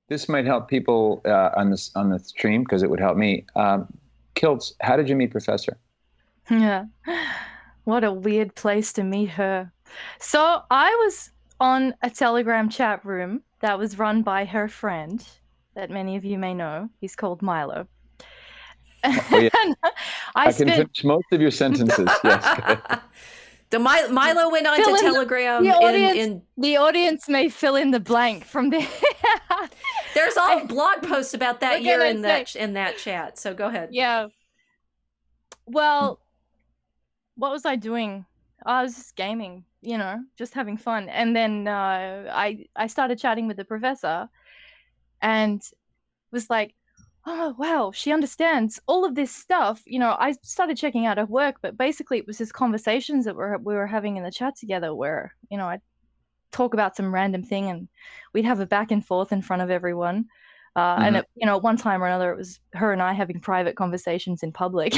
this might help people on the stream because it would help me. Kilts, how did you meet Professor? Yeah. What a weird place to meet her. So I was on a Telegram chat room that was run by her friend that many of you may know. He's called Milo. Oh yeah, And I I can spent finish most of your sentences. Yes, go ahead. The Milo went on to fill in Telegram the audience may fill in the blank from there. There's all blog posts about that year in say? that chat. So go ahead. Yeah. Well, what was I doing? I was just gaming, just having fun. And then I started chatting with the professor and was like, oh, wow, she understands all of this stuff. I started checking out her work, but basically it was just conversations that we were having in the chat together where, I'd talk about some random thing and we'd have a back and forth in front of everyone. And at one time or another, it was her and I having private conversations in public.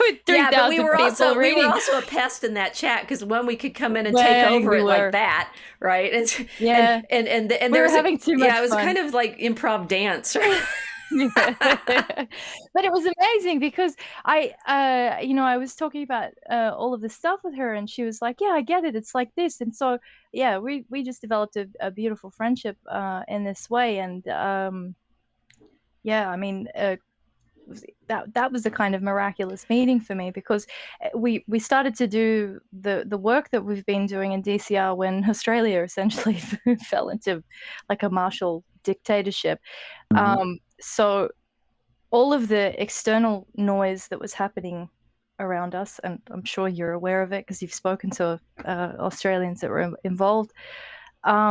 With but we were also a pest in that chat because when we could come in and take over it like that, right? And we were having too much fun. It was kind of like improv dance. Right? But it was amazing because I was talking about all of this stuff with her, and she was like, "Yeah, I get it. It's like this." And so, yeah, we just developed a beautiful friendship in this way, and I mean. That was a kind of miraculous meeting for me because we started to do the work that we've been doing in DCR when Australia essentially fell into like a martial dictatorship. So all of the external noise that was happening around us, and I'm sure you're aware of it because you've spoken to Australians that were involved. I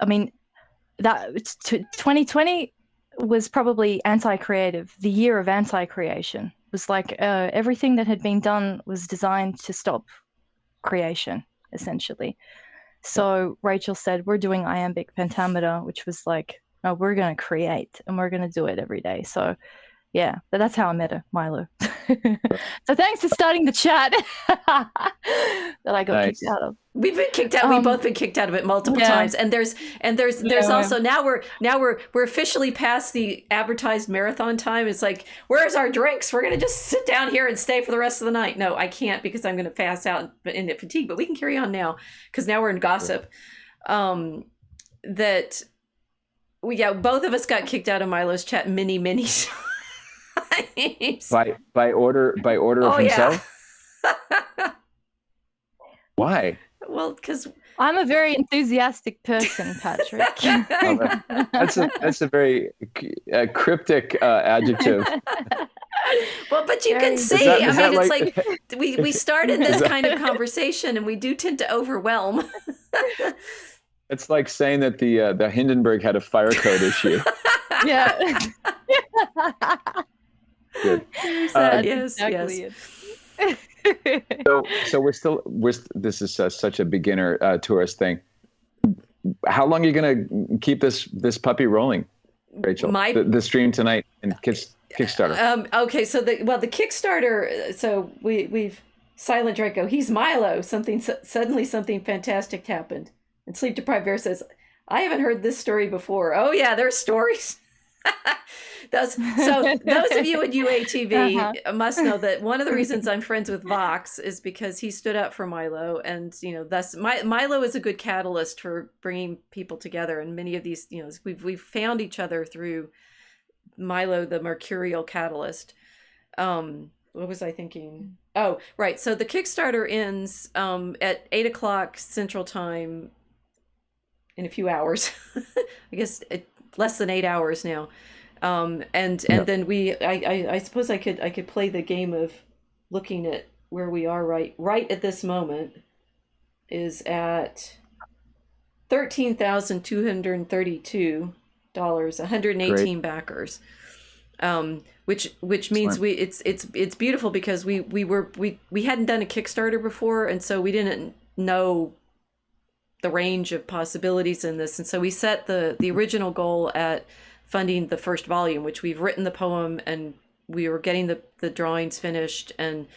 mean, that 2020 was probably anti-creative. The year of anti-creation was like everything that had been done was designed to stop creation, essentially. So Rachel said, we're doing iambic pentameter, which was like, oh, we're going to create and we're going to do it every day. So yeah, but that's how I met her, Milo. So thanks for starting the chat that I got kicked out of. We've been kicked out. We've both been kicked out of it multiple times. And there's also now we're officially past the advertised marathon time. It's like, where's our drinks? We're gonna just sit down here and stay for the rest of the night. No, I can't because I'm gonna pass out in fatigue. But we can carry on now because now we're in gossip. Both of us got kicked out of Milo's chat many times. by order of himself. Yeah. Why? Well, because I'm a very enthusiastic person, Patrick. That's a very cryptic adjective. Well, but you can see. It's like we started this kind of conversation, and we do tend to overwhelm. It's like saying that the Hindenburg had a fire code issue. Yeah. Good. Yes. So this is such a beginner tourist thing. How long are you going to keep this puppy rolling, Rachel? The stream tonight and Kickstarter. Okay, so the Kickstarter. So we've Silent Draco. He's Milo. Suddenly something fantastic happened. And Sleep Deprived Bear says, "I haven't heard this story before." Oh yeah, there's stories. Those of you at UATV must know that one of the reasons I'm friends with Vox is because he stood up for Milo, and thus Milo is a good catalyst for bringing people together. And many of these, we've found each other through Milo, the mercurial catalyst. What was I thinking? Oh, right. So the Kickstarter ends at 8:00 Central Time in a few hours. I guess less than 8 hours now. And then I suppose I could play the game of looking at where we are right at this moment is at $13,232, 118 backers. Which means it's beautiful because we hadn't done a Kickstarter before, and so we didn't know the range of possibilities in this, and so we set the original goal at funding the first volume, which we've written the poem and we were getting the drawings finished, and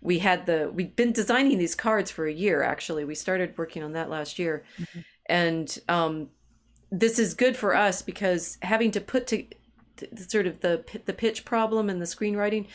we'd been designing these cards for a year. Actually, we started working on that last year. And this is good for us because having to put to sort of the pitch problem and the screenwriting,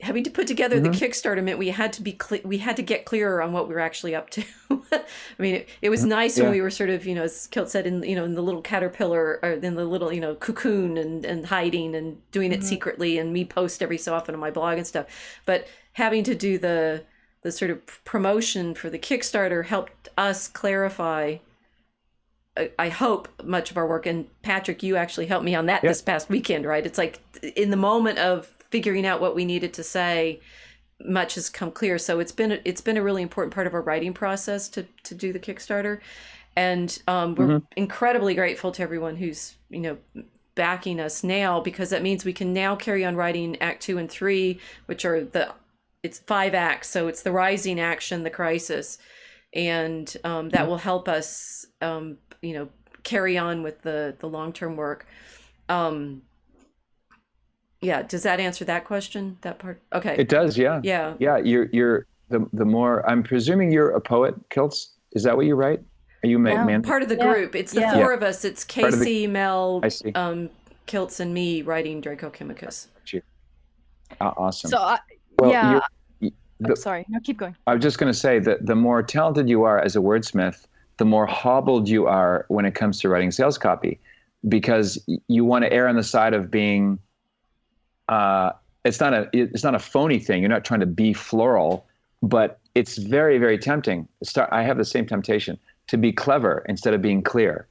having to put together the Kickstarter meant we had to we had to get clearer on what we were actually up to. I mean, it was nice when we were sort of, as Kilt said, in the little caterpillar or in the little, cocoon and hiding and doing it secretly, and me post every so often on my blog and stuff. But having to do the sort of promotion for the Kickstarter helped us clarify, I hope, much of our work. And Patrick, you actually helped me on that this past weekend, right? It's like in the moment of figuring out what we needed to say, much has come clear. So it's been a really important part of our writing process to do the Kickstarter. And we're incredibly grateful to everyone who's, backing us now, because that means we can now carry on writing Act 2 and 3, which are it's 5 acts. So it's the rising action, the crisis. And that will help us, carry on with the long-term work. Yeah. Does that answer that question? That part? Okay. It does. Yeah. Yeah. Yeah. You're the more, I'm presuming you're a poet, Kilts. Is that what you write? Are you part of the group? It's the 4 of us. It's Casey, Mel, Kilts, and me writing Draco Chemicus. Awesome. So, sorry. No, keep going. I was just going to say that the more talented you are as a wordsmith, the more hobbled you are when it comes to writing sales copy, because you want to err on the side of being. It's not a phony thing. You're not trying to be floral, but it's very, very tempting. I have the same temptation to be clever instead of being clear.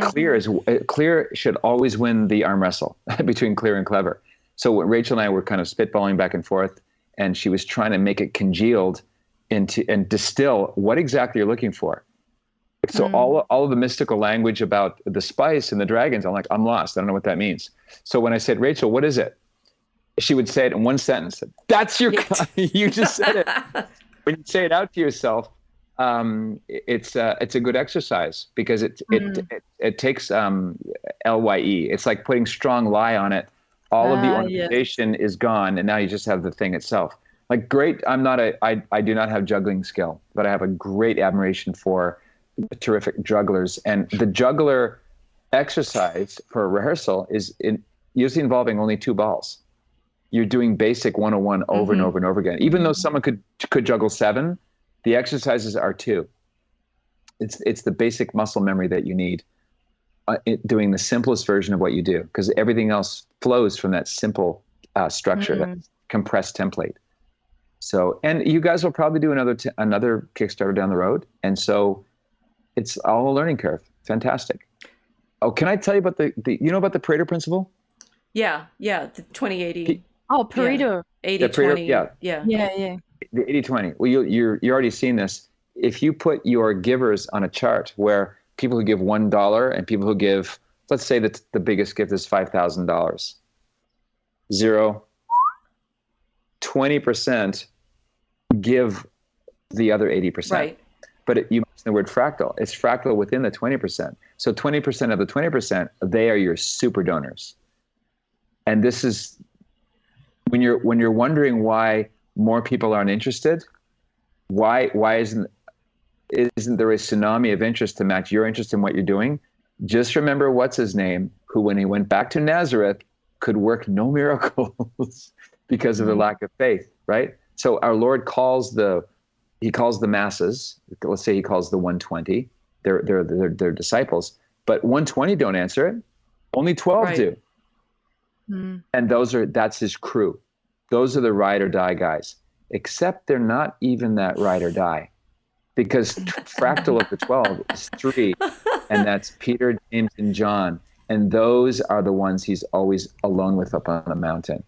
Clear should always win the arm wrestle between clear and clever. So Rachel and I were kind of spitballing back and forth, and she was trying to make it congealed into and distill what exactly you're looking for. So all of the mystical language about the spice and the dragons, I'm lost. I don't know what that means. So when I said, Rachel, what is it? She would say it in one sentence. That's your, you just said it. When you say it out to yourself, it's a good exercise, because it takes LYE. It's like putting strong lie on it. All of the organization is gone, and now you just have the thing itself. Like, great. I do not have juggling skill, but I have a great admiration for terrific jugglers. And the juggler exercise for a rehearsal is usually involving only 2 balls. You're doing basic 101 over and over and over again. Even though someone could juggle 7, the exercises are 2. It's the basic muscle memory that you need doing the simplest version of what you do, because everything else flows from that simple structure, that compressed template. So, and you guys will probably do another Kickstarter down the road. And so it's all a learning curve. Fantastic. Oh, can I tell you about about the Pareto Principle? Yeah. The 2080. Pareto. 80-20. Yeah. The 80-20. Well, you're already seen this. If you put your givers on a chart where people who give $1 and people who give, let's say that the biggest gift is $5,000. 0, 20% give the other 80%. Right. But you mentioned the word fractal. It's fractal within the 20%. So 20% of the 20%, they are your super donors. And this is when you're wondering why more people aren't interested. Why isn't there a tsunami of interest to match your interest in what you're doing? Just remember what's his name, who when he went back to Nazareth could work no miracles because of the lack of faith, right? So our Lord calls the masses. Let's say he calls the 120. They're disciples, but 120 don't answer it. Only 12 do. And that's his crew. Those are the ride or die guys, except they're not even that ride or die, because fractal of the 12 is 3, and that's Peter, James, and John. And those are the ones he's always alone with up on the mountain.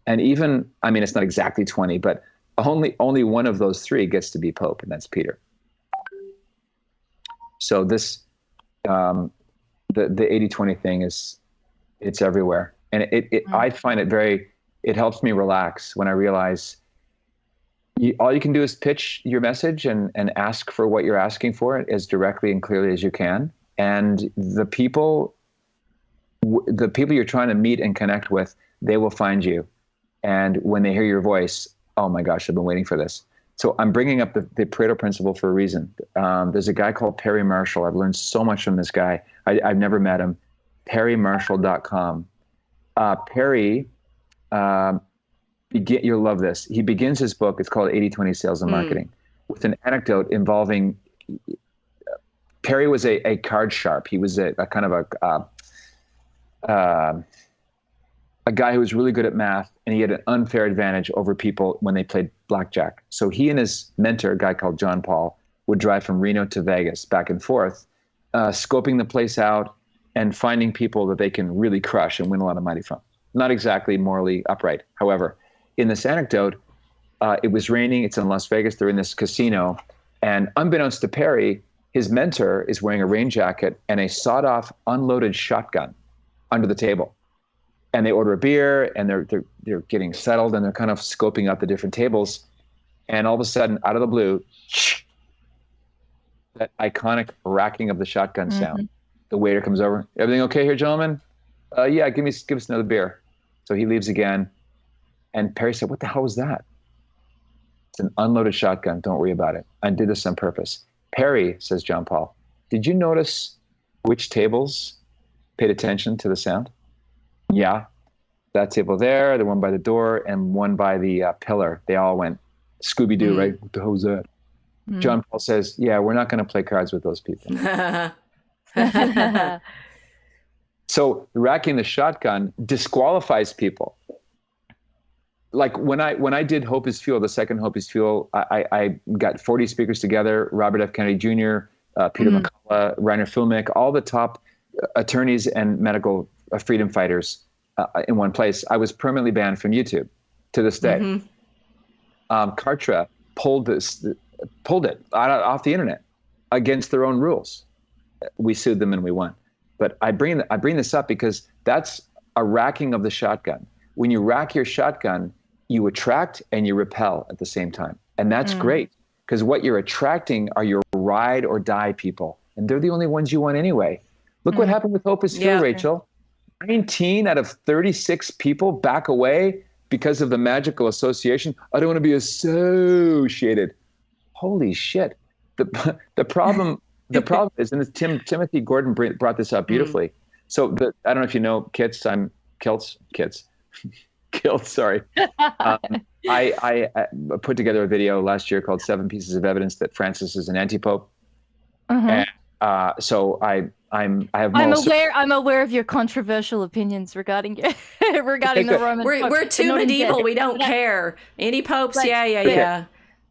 And even, it's not exactly 20, but only one of those 3 gets to be Pope, and that's Peter. So this, the 80-20 thing it's everywhere. And I find it helps me relax when I realize all you can do is pitch your message and ask for what you're asking for as directly and clearly as you can. And the people you're trying to meet and connect with, they will find you. And when they hear your voice, oh my gosh, I've been waiting for this. So I'm bringing up the Pareto Principle for a reason. There's a guy called Perry Marshall. I've learned so much from this guy. I've never met him. PerryMarshall.com. Perry, you'll love this. He begins his book, it's called 80-20 Sales and Marketing, with an anecdote involving, Perry was a card sharp. He was a kind of a guy who was really good at math, and he had an unfair advantage over people when they played blackjack. So he and his mentor, a guy called John Paul, would drive from Reno to Vegas back and forth, scoping the place out and finding people that they can really crush and win a lot of money from. Not exactly morally upright. However, in this anecdote, it was raining. It's in Las Vegas. They're in this casino. And unbeknownst to Perry, his mentor is wearing a rain jacket and a sawed-off unloaded shotgun under the table. And they order a beer, and they're getting settled, and they're kind of scoping out the different tables. And all of a sudden, out of the blue, that iconic racking of the shotgun sound. The waiter comes over. Everything okay here, gentlemen? Yeah, give us another beer. So he leaves again. And Perry said, what the hell was that? It's an unloaded shotgun. Don't worry about it. I did this on purpose. Perry, says John Paul, did you notice which tables paid attention to the sound? Yeah, that table there, the one by the door, and one by the pillar. They all went Scooby-Doo, right? What the hell was that? John Paul says, yeah, we're not going to play cards with those people. So racking the shotgun disqualifies people. Like when I did Hope is Fuel, the second Hope is Fuel, I got 40 speakers together, Robert F. Kennedy Jr., Peter McCullough, Reiner Fulmick, all the top attorneys and medical freedom fighters in one place. I was permanently banned from YouTube to this day. Kartra pulled it off the internet against their own rules. We sued them and we won. But I bring this up because that's a racking of the shotgun. When you rack your shotgun, you attract and you repel at the same time. And that's great, because what you're attracting are your ride or die people. And they're the only ones you want anyway. Look what happened with Hope is Fuel, Rachel. 19 out of 36 people back away because of the magical association. I don't want to be associated. Holy shit. The problem is, and Timothy Gordon brought this up beautifully. So I don't know if you know Kilts. Kilts, sorry. I put together a video last year called 7 Pieces of Evidence that Francis is an anti-pope. And so I'm aware of your controversial opinions regarding the Roman. We're too medieval. We don't care. Any popes? Yeah.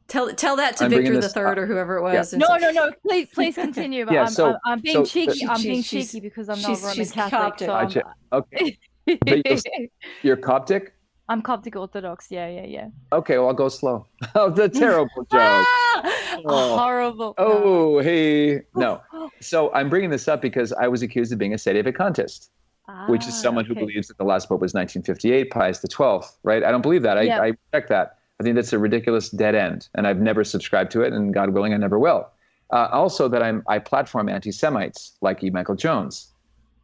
Tell that to Victor III or whoever it was. Yeah. No. Please continue. But I'm being cheeky. I'm being cheeky because I'm not Roman Catholic. Coptic. Okay. You're Coptic? I'm Coptic Orthodox. Yeah. Okay, well, I'll go slow. Oh, the terrible joke. Horrible. Oh, hey. No. So I'm bringing this up because I was accused of being a sedevacantist, which is someone who believes that the last pope was 1958, Pius XII, right? I don't believe that. I reject that. I think that's a ridiculous dead end, and I've never subscribed to it, and God willing, I never will. Also, that I platform anti-Semites like E. Michael Jones.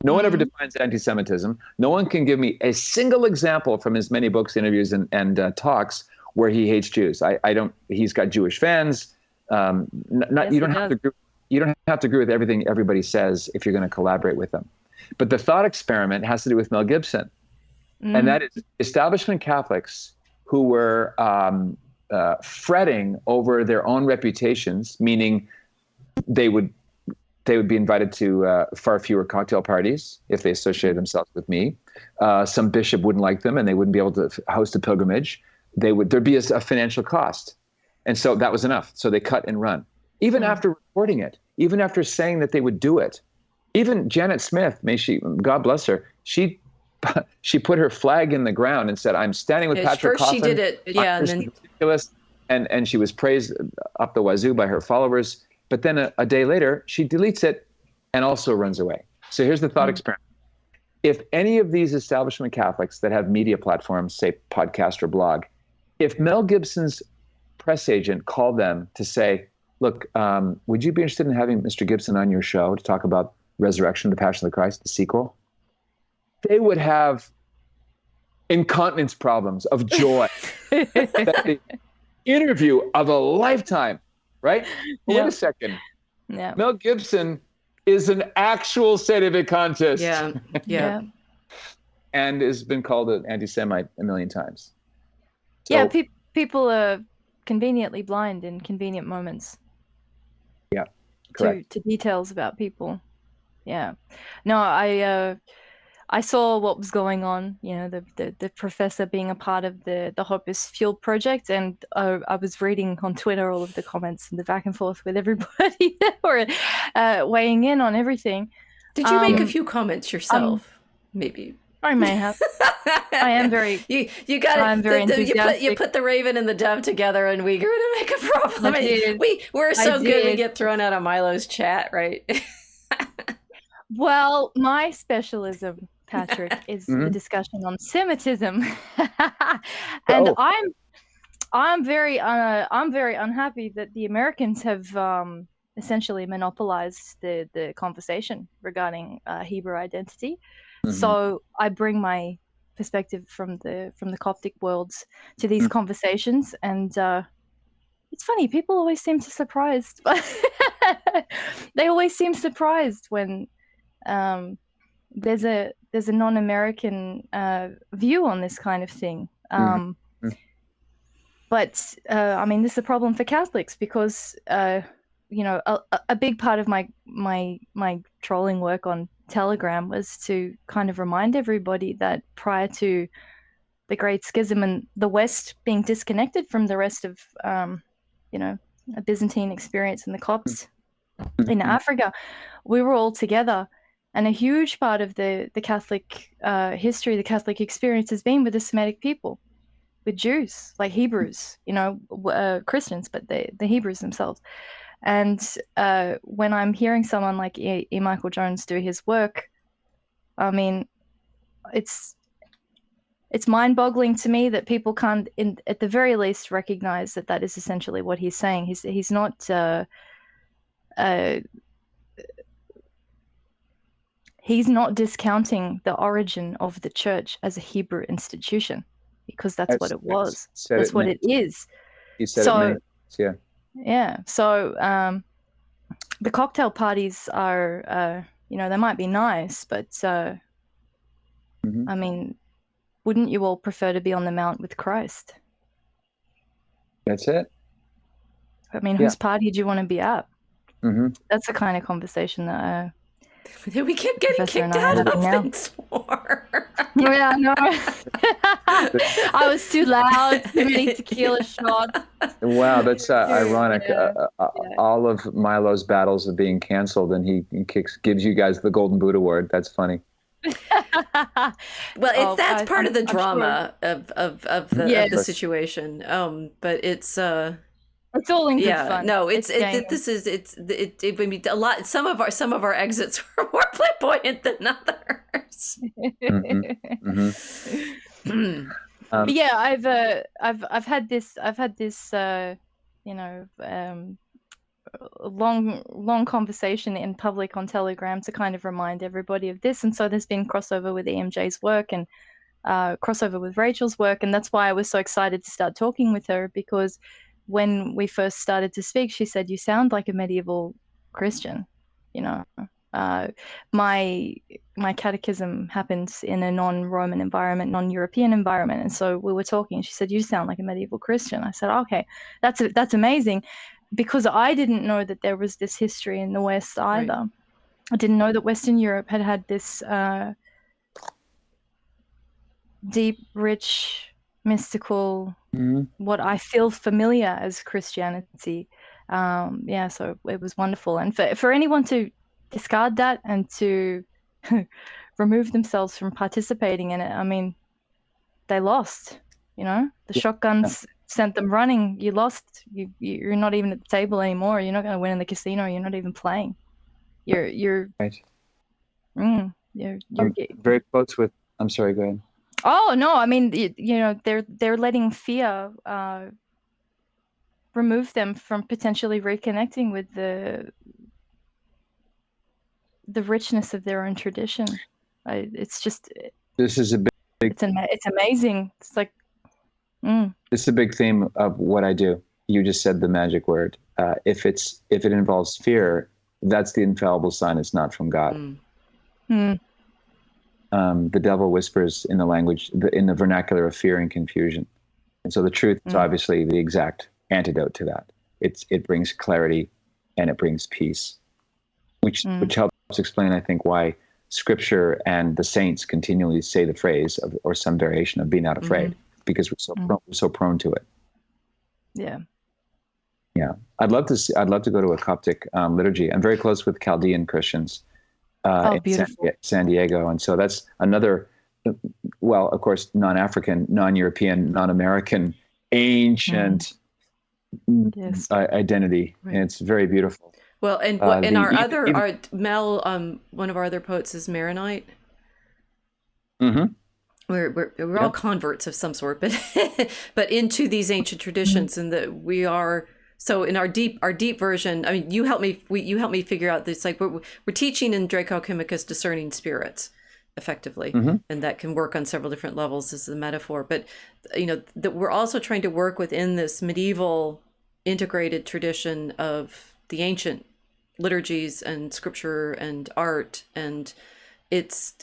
No one ever defines anti-Semitism. No one can give me a single example from his many books, interviews, and talks where he hates Jews. I don't. He's got Jewish fans. You don't have to agree with everything everybody says if you're going to collaborate with them. But the thought experiment has to do with Mel Gibson, and that is establishment Catholics who were fretting over their own reputations, meaning they would be invited to far fewer cocktail parties if they associated themselves with me. Some bishop wouldn't like them, and they wouldn't be able to host a pilgrimage. There'd be a financial cost, and so that was enough. So they cut and run. Even after reporting it, even after saying that they would do it, even Janet Smith, God bless her, she put her flag in the ground and said, "I'm standing with Patrick Coffin." First she did it, and then ridiculous, and she was praised up the wazoo by her followers. But then a day later, she deletes it and also runs away. So here's the thought experiment. If any of these establishment Catholics that have media platforms, say podcast or blog, if Mel Gibson's press agent called them to say, look, would you be interested in having Mr. Gibson on your show to talk about Resurrection, the Passion of the Christ, the sequel? They would have incontinence problems of joy. interview of a lifetime, right? Wait a second. Yeah. Mel Gibson is an actual scientific contest. Yeah. And has been called an anti-Semite a million times. So, yeah, people are conveniently blind in convenient moments. Yeah, correct. To details about people. Yeah. No, I saw what was going on, the professor being a part of the Hope is Fuel project, and I was reading on Twitter all of the comments and the back and forth with everybody that were weighing in on everything. Did you make a few comments yourself? Maybe. I may have. I am very. You got it. I'm very enthusiastic. You put the raven and the dove together, and we're gonna make a problem. We're so good. We get thrown out of Milo's chat, right? Well, my specialism, Patrick, is the discussion on Semitism, and I'm very unhappy that the Americans have essentially monopolized the conversation regarding Hebrew identity. So I bring my perspective from the Coptic worlds to these conversations, and it's funny. People always seem surprised. They always seem surprised when there's a non-American view on this kind of thing. But I mean, this is a problem for Catholics because a big part of my trolling work on Telegram was to kind of remind everybody that prior to the Great Schism and the West being disconnected from the rest of a Byzantine experience in the Copts in Africa, we were all together. And a huge part of the Catholic history, the Catholic experience has been with the Semitic people, with Jews, like Hebrews, Christians, but the Hebrews themselves. And when I'm hearing someone like E. Michael Jones do his work, I mean, it's mind-boggling to me that people can't, at the very least, recognize that is essentially what he's saying. He's not he's not discounting the origin of the church as a Hebrew institution, because that's what it was. That's what it is. He said it many times, yeah. Yeah. So the cocktail parties are, they might be nice, but I mean, wouldn't you all prefer to be on the Mount with Christ? That's it. I mean, whose party do you want to be at? That's the kind of conversation that we kept getting kicked out of things for. Yeah, no. I was too loud, too many tequila shots. Wow, that's ironic. All of Milo's battles are being canceled, and he gives you guys the Golden Boot Award. That's funny. Well, that's part of the drama of the situation. But it's all in good fun. No, I mean, a lot. Some of our exits were more flamboyant than others. But yeah, I've had this long conversation in public on Telegram to kind of remind everybody of this, and so there's been crossover with EMJ's work and crossover with Rachel's work, and that's why I was so excited to start talking with her, because when we first started to speak, she said, "You sound like a medieval Christian." My catechism happened in a non-Roman environment, non-European environment, and so we were talking. She said, "You sound like a medieval Christian." I said, "Okay, that's amazing," because I didn't know that there was this history in the West either. Right. I didn't know that Western Europe had this deep, rich, mystical, what I feel familiar as Christianity. So it was wonderful. And for anyone to discard that and to remove themselves from participating in it, I mean, they lost. The shotguns sent them running. You lost. You're not even at the table anymore. You're not going to win in the casino. You're not even playing. You're right. You're very close with. I'm sorry. Go ahead. Oh no! I mean, they're letting fear remove them from potentially reconnecting with the richness of their own tradition. It's just. This is a big. It's amazing. It's like. It's a big theme of what I do. You just said the magic word. If it involves fear, that's the infallible sign it's not from God. The devil whispers in the language, in the vernacular of fear and confusion. And so the truth is obviously the exact antidote to that. It brings clarity and it brings peace, which helps explain, I think, why Scripture and the saints continually say the phrase or some variation of "be not afraid," because we're so prone to it. Yeah. Yeah, I'd love to go to a Coptic liturgy. I'm very close with Chaldean Christians in San Diego, and so that's another. Well, of course, non-African, non-European, non-American, ancient identity, and it's very beautiful. Well, and Mel, one of our other poets is Maronite. We're all converts of some sort, but into these ancient traditions, and that we are. So in our deep version, I mean, you help me figure out this. Like we're teaching in Draco Chemicus discerning spirits, effectively, and that can work on several different levels as the metaphor. But that we're also trying to work within this medieval integrated tradition of the ancient liturgies and scripture and art, and it's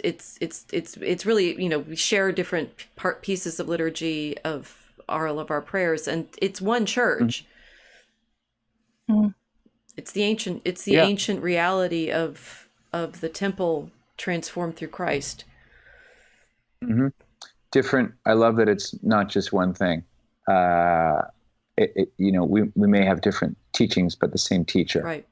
really, we share different pieces of liturgy of all of our prayers, and it's one church. It's the ancient reality of the temple transformed through Christ. Different. I love that it's not just one thing. We may have different teachings, but the same teacher. Right.